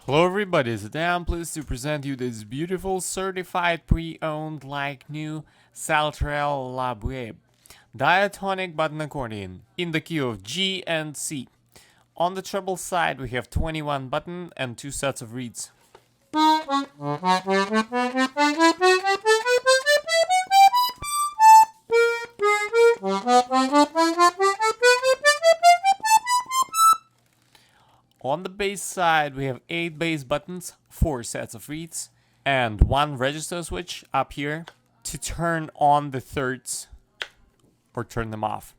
Hello everybody, today I'm pleased to present you this beautiful certified pre-owned like new Saltarelle La Bouebe diatonic button accordion in the key of G and C. On the treble side we have 21 button and 2 sets of reeds. On the bass side we have 8 bass buttons, 4 sets of reeds, and 1 register switch up here to turn on the thirds or turn them off.